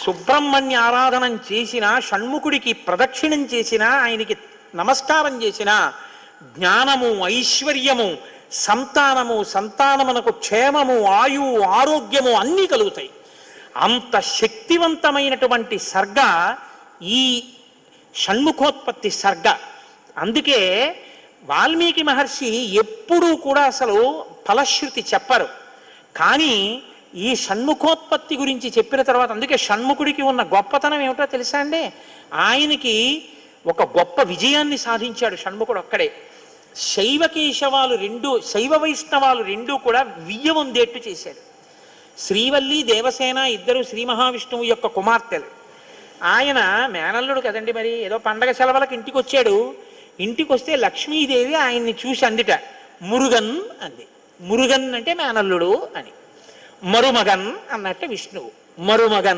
సుబ్రహ్మణ్య ఆరాధనం చేసినా, షణ్ముఖుడికి ప్రదక్షిణం చేసినా, ఆయనకి నమస్కారం చేసినా జ్ఞానము, ఐశ్వర్యము, సంతానమునకు క్షేమము, ఆయువు, ఆరోగ్యము అన్నీ కలుగుతాయి. అంత శక్తివంతమైనటువంటి సర్గ ఈ షణ్ముఖోత్పత్తి సర్గ. అందుకే వాల్మీకి మహర్షి ఎప్పుడూ కూడా అసలు ఫలశ్రుతి చెప్పరు. కానీ ఈ షణ్ముఖోత్పత్తి గురించి చెప్పిన తర్వాత, అందుకే షణ్ముఖుడికి ఉన్న గొప్పతనం ఏమిటో తెలుసా అండి? ఆయనకి ఒక గొప్ప విజయాన్ని సాధించాడు షణ్ముఖుడు ఒక్కడే. శైవ వైష్ణవాలు రెండూ కూడా వియ్యవందేట్టు చేశాడు. శ్రీవల్లి, దేవసేన ఇద్దరు శ్రీ మహావిష్ణువు యొక్క కుమార్తెలు. ఆయన మేనల్లుడు కదండి, మరి ఏదో పండగ సెలవులకు ఇంటికి వచ్చాడు. ఇంటికి వస్తే లక్ష్మీదేవి ఆయన్ని చూసి అందిట, మురుగన్ అంది. మురుగన్ అంటే మేనల్లుడు అని. మరుమగన్ అన్నట్టు విష్ణువు, మరుమగన్